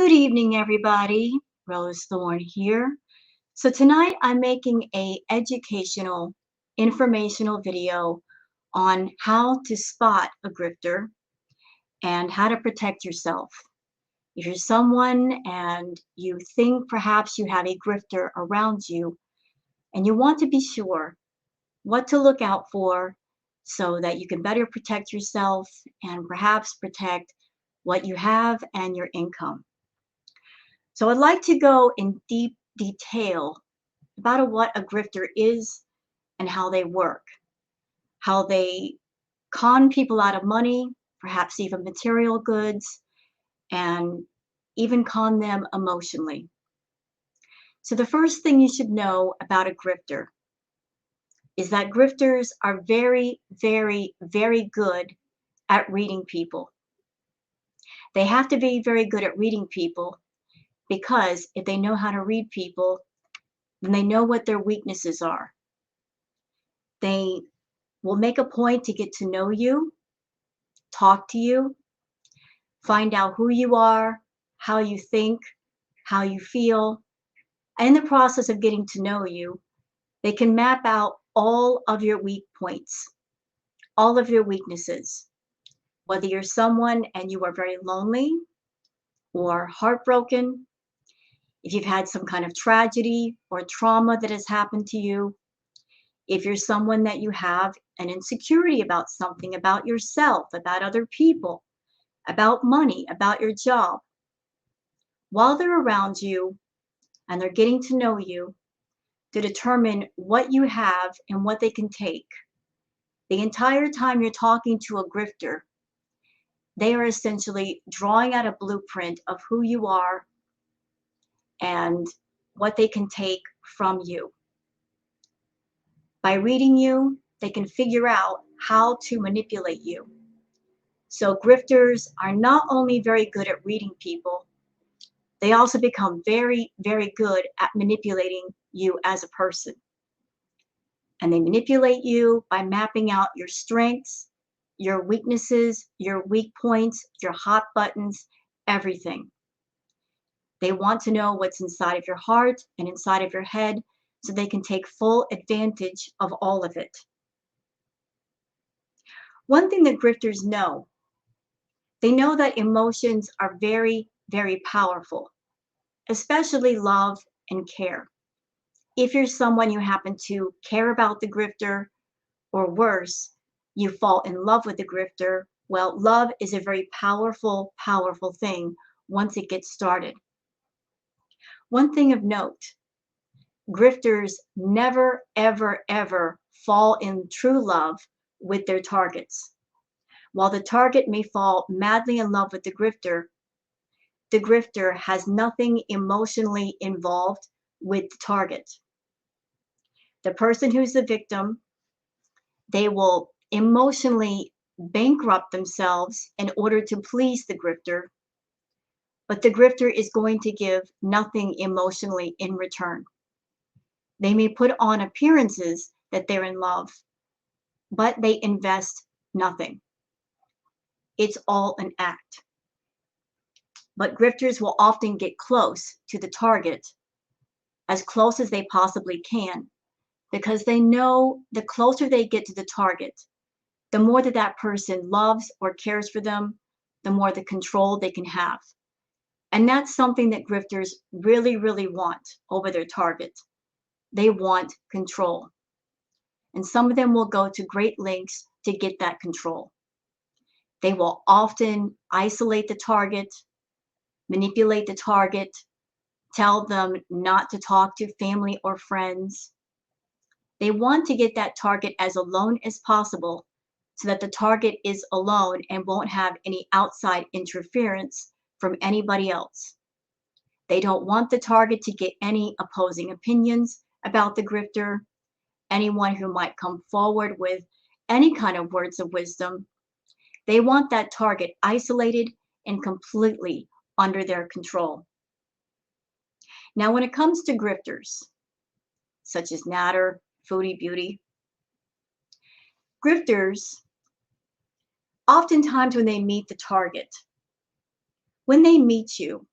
Good evening, everybody. Rose Thorne here. So tonight I'm making a educational, informational video on how to spot a grifter and how to protect yourself. If you're someone and you think perhaps you have a grifter around you and you want to be sure what to look out for so that you can better protect yourself and perhaps protect what you have and your income. So I'd like to go in deep detail about what a grifter is and how they work, how they con people out of money, perhaps even material goods, and even con them emotionally. So the first thing you should know about a grifter is that grifters are very, very, very good at reading people. They have to be very good at reading people because if they know how to read people, then they know what their weaknesses are. They will make a point to get to know you, talk to you, find out who you are, how you think, how you feel. And in the process of getting to know you, they can map out all of your weak points, all of your weaknesses. Whether you're someone and you are very lonely or heartbroken, if you've had some kind of tragedy or trauma that has happened to you, if you're someone that you have an insecurity about something, about yourself, about other people, about money, about your job, while they're around you and they're getting to know you to determine what you have and what they can take. The entire time you're talking to a grifter, they are essentially drawing out a blueprint of who you are and what they can take from you. By reading you, they can figure out how to manipulate you. So grifters are not only very good at reading people, they also become very, very good at manipulating you as a person. And they manipulate you by mapping out your strengths, your weaknesses, your weak points, your hot buttons, everything. They want to know what's inside of your heart and inside of your head so they can take full advantage of all of it. One thing that grifters know, they know that emotions are very, very powerful, especially love and care. If you're someone you happen to care about the grifter, or worse, you fall in love with the grifter, well, love is a very powerful, powerful thing once it gets started. One thing of note, grifters never, ever, ever fall in true love with their targets. While the target may fall madly in love with the grifter has nothing emotionally involved with the target. The person who's the victim, they will emotionally bankrupt themselves in order to please the grifter, but the grifter is going to give nothing emotionally in return. They may put on appearances that they're in love, but they invest nothing. It's all an act. But grifters will often get close to the target, as close as they possibly can, because they know the closer they get to the target, the more that that person loves or cares for them, the more the control they can have. And that's something that grifters really, really want over their target. They want control. And some of them will go to great lengths to get that control. They will often isolate the target, manipulate the target, tell them not to talk to family or friends. They want to get that target as alone as possible so that the target is alone and won't have any outside interference from anybody else. They don't want the target to get any opposing opinions about the grifter, anyone who might come forward with any kind of words of wisdom. They want that target isolated and completely under their control. Now, when it comes to grifters, such as Natter, Foodie Beauty, grifters, oftentimes when they meet the target, when they meet you,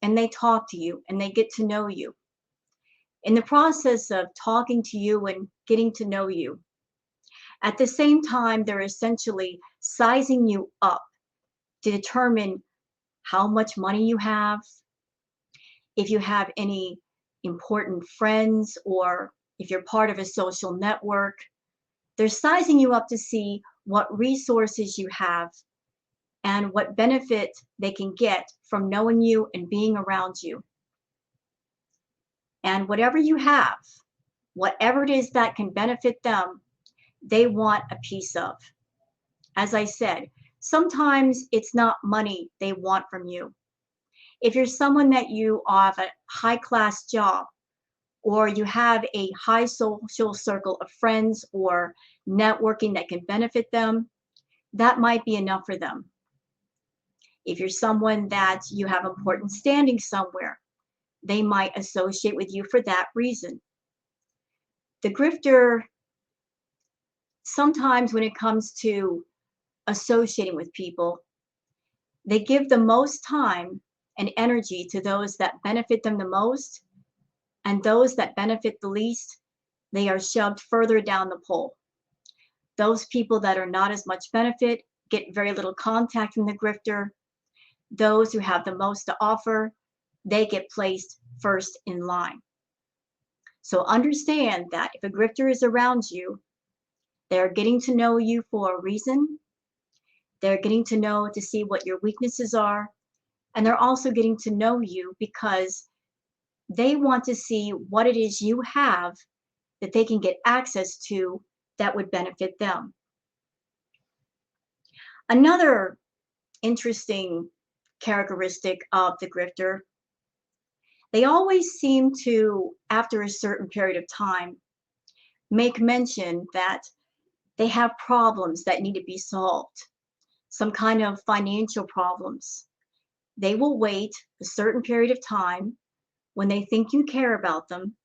and they talk to you and they get to know you. In the process of talking to you and getting to know you, at the same time, they're essentially sizing you up to determine how much money you have, if you have any important friends, or if you're part of a social network. They're sizing you up to see what resources you have and what benefit they can get from knowing you and being around you. And whatever you have, whatever it is that can benefit them, they want a piece of. As I said, sometimes it's not money they want from you. If you're someone that you have a high class job, or you have a high social circle of friends or networking that can benefit them, that might be enough for them. If you're someone that you have important standing somewhere, they might associate with you for that reason. The grifter, sometimes when it comes to associating with people, they give the most time and energy to those that benefit them the most, and those that benefit the least, they are shoved further down the pole. Those people that are not as much benefit get very little contact from the grifter. Those who have the most to offer, they get placed first in line. So understand that if a grifter is around you, they're getting to know you for a reason. They're getting to know to see what your weaknesses are. And they're also getting to know you because they want to see what it is you have that they can get access to that would benefit them. Another interesting characteristic of the grifter, they always seem to, after a certain period of time, make mention that they have problems that need to be solved, some kind of financial problems. They will wait a certain period of time when they think you care about them,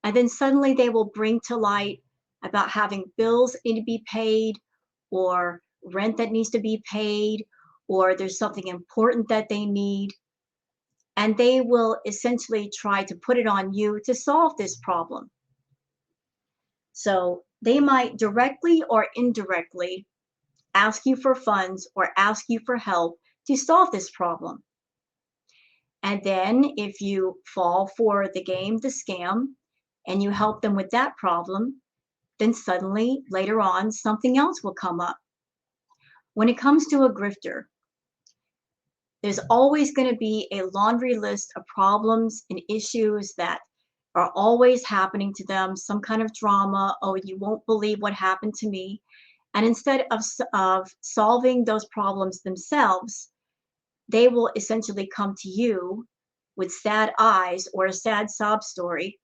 and then suddenly they will bring to light about having bills that need to be paid, or rent that needs to be paid, or there's something important that they need. And they will essentially try to put it on you to solve this problem. So they might directly or indirectly ask you for funds or ask you for help to solve this problem. And then if you fall for the game, the scam, and you help them with that problem, then suddenly later on something else will come up. When it comes to a grifter, there's always going to be a laundry list of problems and issues that are always happening to them, some kind of drama. Oh, you won't believe what happened to me. And instead of solving those problems themselves, they will essentially come to you with sad eyes or a sad sob story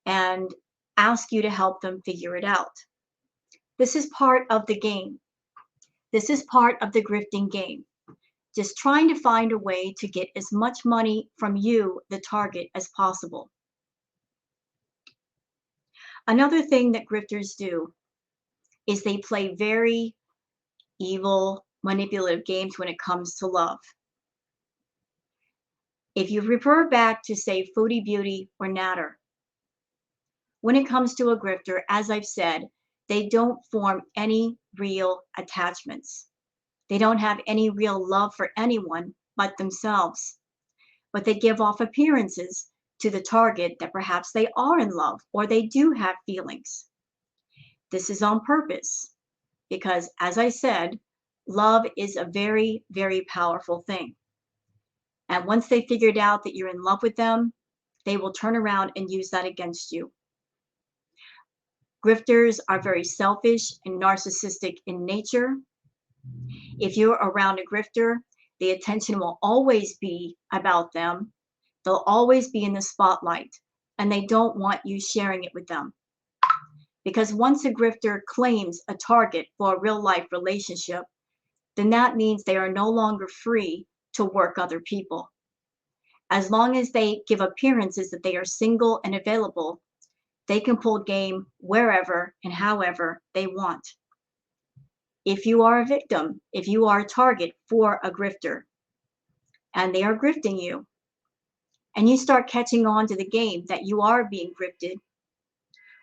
and ask you to help them figure it out. This is part of the game. This is part of the grifting game. Just trying to find a way to get as much money from you, the target, as possible. Another thing that grifters do is they play very evil, manipulative games when it comes to love. If you refer back to, say, Foodie Beauty or Natter, when it comes to a grifter, as I've said, they don't form any real attachments. They don't have any real love for anyone but themselves. But they give off appearances to the target that perhaps they are in love or they do have feelings. This is on purpose because, as I said, love is a very, very powerful thing. And once they figured out that you're in love with them, they will turn around and use that against you. Grifters are very selfish and narcissistic in nature. If you're around a grifter, the attention will always be about them. They'll always be in the spotlight, and they don't want you sharing it with them. Because once a grifter claims a target for a real-life relationship, then that means they are no longer free to work other people. As long as they give appearances that they are single and available, they can pull game wherever and however they want. If you are a victim, if you are a target for a grifter, and they are grifting you, and you start catching on to the game that you are being grifted,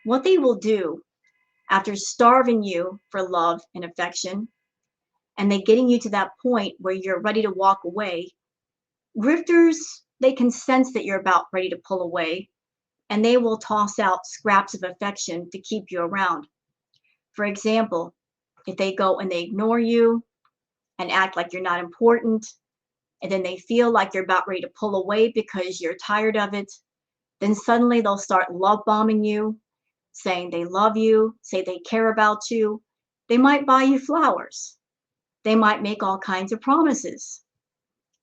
what they will do after starving you for love and affection, and they getting you to that point where you're ready to walk away, grifters, they can sense that you're about ready to pull away, and they will toss out scraps of affection to keep you around. For example, if they go and they ignore you and act like you're not important, and then they feel like you're about ready to pull away because you're tired of it, then suddenly they'll start love bombing you, saying they love you, say they care about you. They might buy you flowers. They might make all kinds of promises.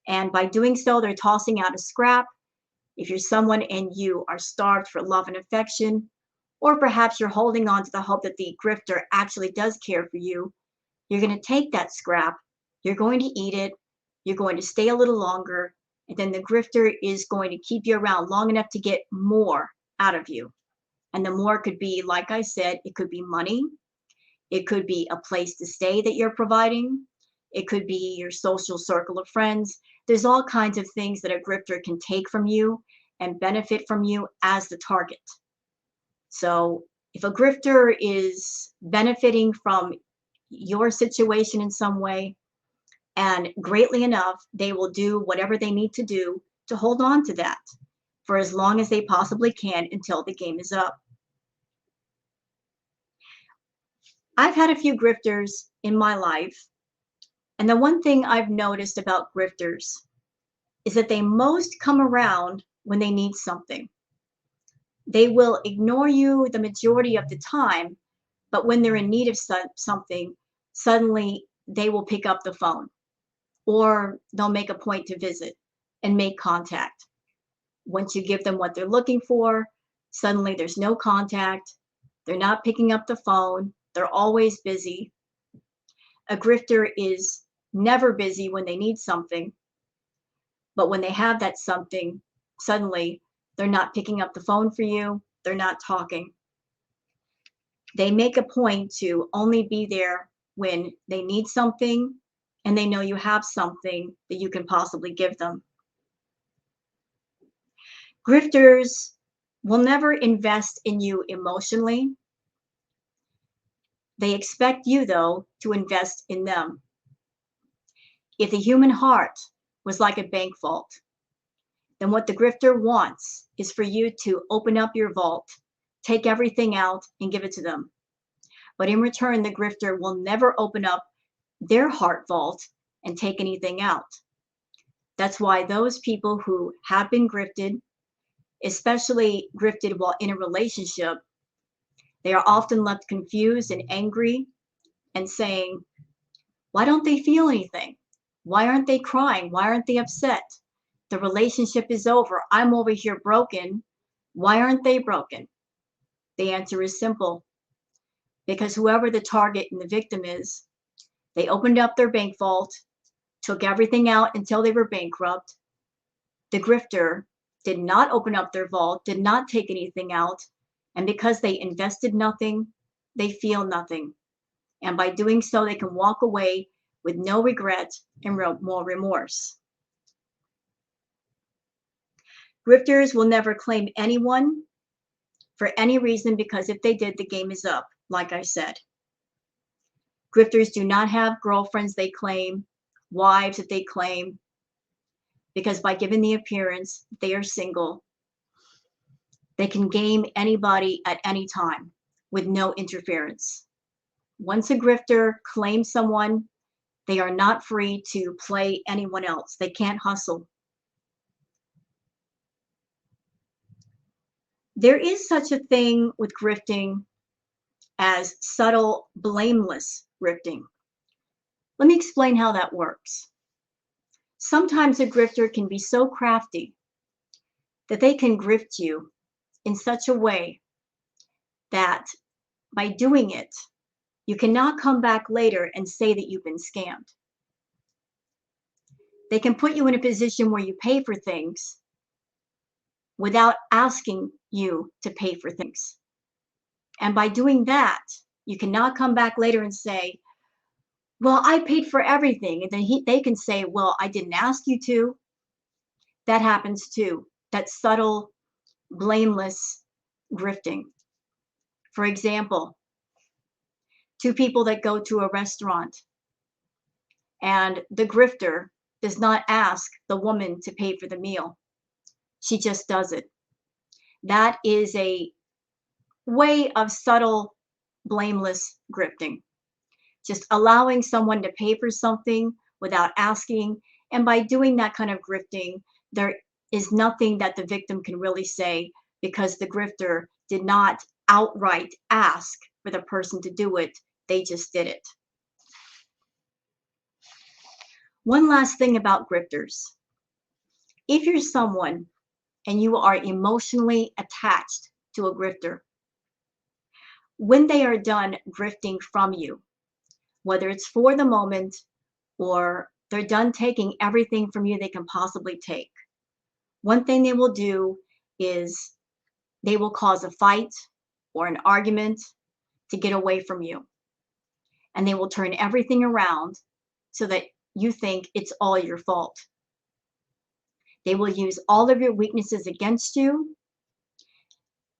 And by doing so, they're tossing out a scrap. If you're someone and you are starved for love and affection, or perhaps you're holding on to the hope that the grifter actually does care for you, you're going to take that scrap, you're going to eat it, you're going to stay a little longer, and then the grifter is going to keep you around long enough to get more out of you. And the more could be, like I said, it could be money, it could be a place to stay that you're providing, it could be your social circle of friends. There's all kinds of things that a grifter can take from you and benefit from you as the target. So if a grifter is benefiting from your situation in some way, and greatly enough, they will do whatever they need to do to hold on to that for as long as they possibly can until the game is up. I've had a few grifters in my life, and the one thing I've noticed about grifters is that they most come around when they need something. They will ignore you the majority of the time, but when they're in need of something, suddenly they will pick up the phone, or they'll make a point to visit and make contact. Once you give them what they're looking for, suddenly there's no contact. They're not picking up the phone. They're always busy. A grifter is never busy when they need something, but when they have that something, suddenly they're not picking up the phone for you. They're not talking. They make a point to only be there when they need something and they know you have something that you can possibly give them. Grifters will never invest in you emotionally. They expect you, though, to invest in them. If the human heart was like a bank vault, then what the grifter wants is for you to open up your vault, take everything out, and give it to them. But in return, the grifter will never open up their heart vault and take anything out. That's why those people who have been grifted, especially grifted while in a relationship, they are often left confused and angry and saying, why don't they feel anything? Why aren't they crying? Why aren't they upset? The relationship is over. I'm over here broken. Why aren't they broken? The answer is simple. Because whoever the target and the victim is, they opened up their bank vault, took everything out until they were bankrupt. The grifter did not open up their vault, did not take anything out, and because they invested nothing, they feel nothing. And by doing so, they can walk away with no regret and more remorse. Grifters will never claim anyone for any reason, because if they did, the game is up, like I said. Grifters do not have girlfriends they claim, wives that they claim, because by giving the appearance they are single, they can game anybody at any time with no interference. Once a grifter claims someone, they are not free to play anyone else. They can't hustle. There is such a thing with grifting as subtle, blameless grifting. Let me explain how that works. Sometimes a grifter can be so crafty that they can grift you in such a way that by doing it, you cannot come back later and say that you've been scammed. They can put you in a position where you pay for things without asking you to pay for things. And by doing that, you cannot come back later and say, well, I paid for everything. And then they can say, well, I didn't ask you to. That happens too. that subtle, blameless grifting. For example, two people that go to a restaurant and the grifter does not ask the woman to pay for the meal. She just does it. That is a way of subtle, blameless grifting. Just allowing someone to pay for something without asking. And by doing that kind of grifting, there is nothing that the victim can really say because the grifter did not outright ask for the person to do it. They just did it. One last thing about grifters. If you're someone and you are emotionally attached to a grifter, when they are done grifting from you, whether it's for the moment or they're done taking everything from you they can possibly take, one thing they will do is they will cause a fight or an argument to get away from you. And they will turn everything around so that you think it's all your fault. They will use all of your weaknesses against you,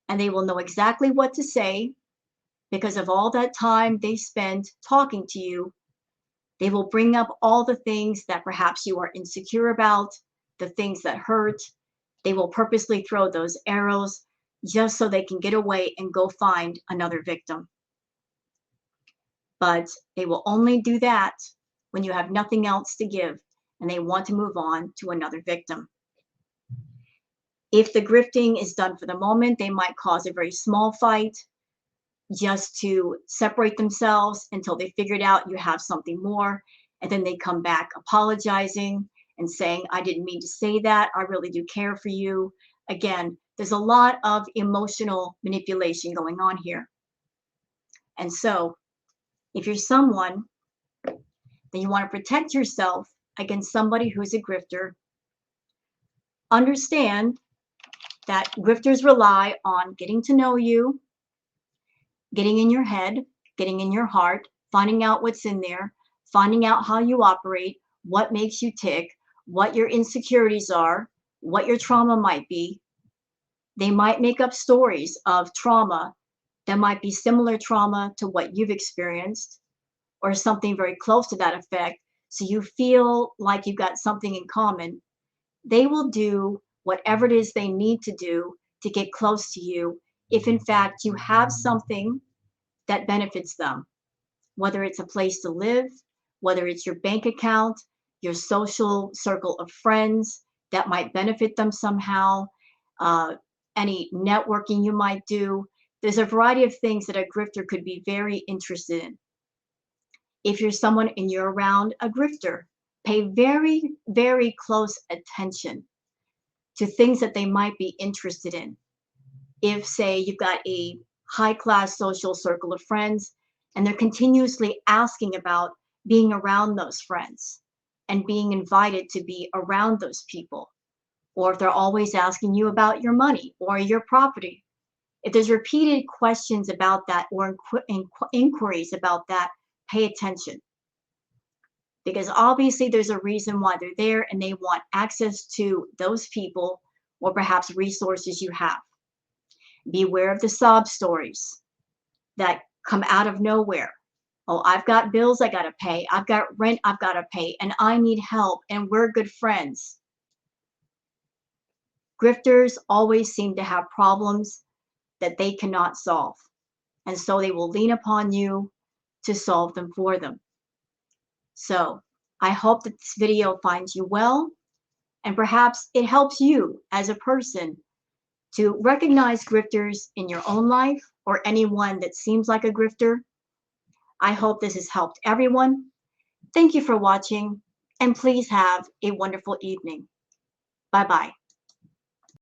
and they will know exactly what to say because of all that time they spend talking to you. They will bring up all the things that perhaps you are insecure about, the things that hurt. They will purposely throw those arrows just so they can get away and go find another victim. But they will only do that when you have nothing else to give and they want to move on to another victim. If the grifting is done for the moment, they might cause a very small fight just to separate themselves until they figured out you have something more. And then they come back apologizing and saying, I didn't mean to say that. I really do care for you. Again, there's a lot of emotional manipulation going on here. And so if you're someone that you want to protect yourself against somebody who's a grifter, understand that grifters rely on getting to know you, getting in your head, getting in your heart, finding out what's in there, finding out how you operate, what makes you tick, what your insecurities are, what your trauma might be. They might make up stories of trauma that might be similar trauma to what you've experienced or something very close to that effect. So you feel like you've got something in common. They will do whatever it is they need to do to get close to you if in fact you have something that benefits them, whether it's a place to live, whether it's your bank account, your social circle of friends that might benefit them somehow, any networking you might do. There's a variety of things that a grifter could be very interested in. If you're someone and you're around a grifter, pay very, very close attention to things that they might be interested in. If, say, you've got a high-class social circle of friends and they're continuously asking about being around those friends and being invited to be around those people, or if they're always asking you about your money or your property, if there's repeated questions about that or inquiries about that, pay attention. Because obviously there's a reason why they're there and they want access to those people or perhaps resources you have. Beware of the sob stories that come out of nowhere. Oh, I've got bills I got to pay. I've got rent I've got to pay, and I need help, and we're good friends. Grifters always seem to have problems that they cannot solve, and so they will lean upon you to solve them for them. So I hope that this video finds you well, and perhaps it helps you as a person to recognize grifters in your own life or anyone that seems like a grifter. I hope this has helped everyone. Thank you for watching, and please have a wonderful evening. Bye-bye.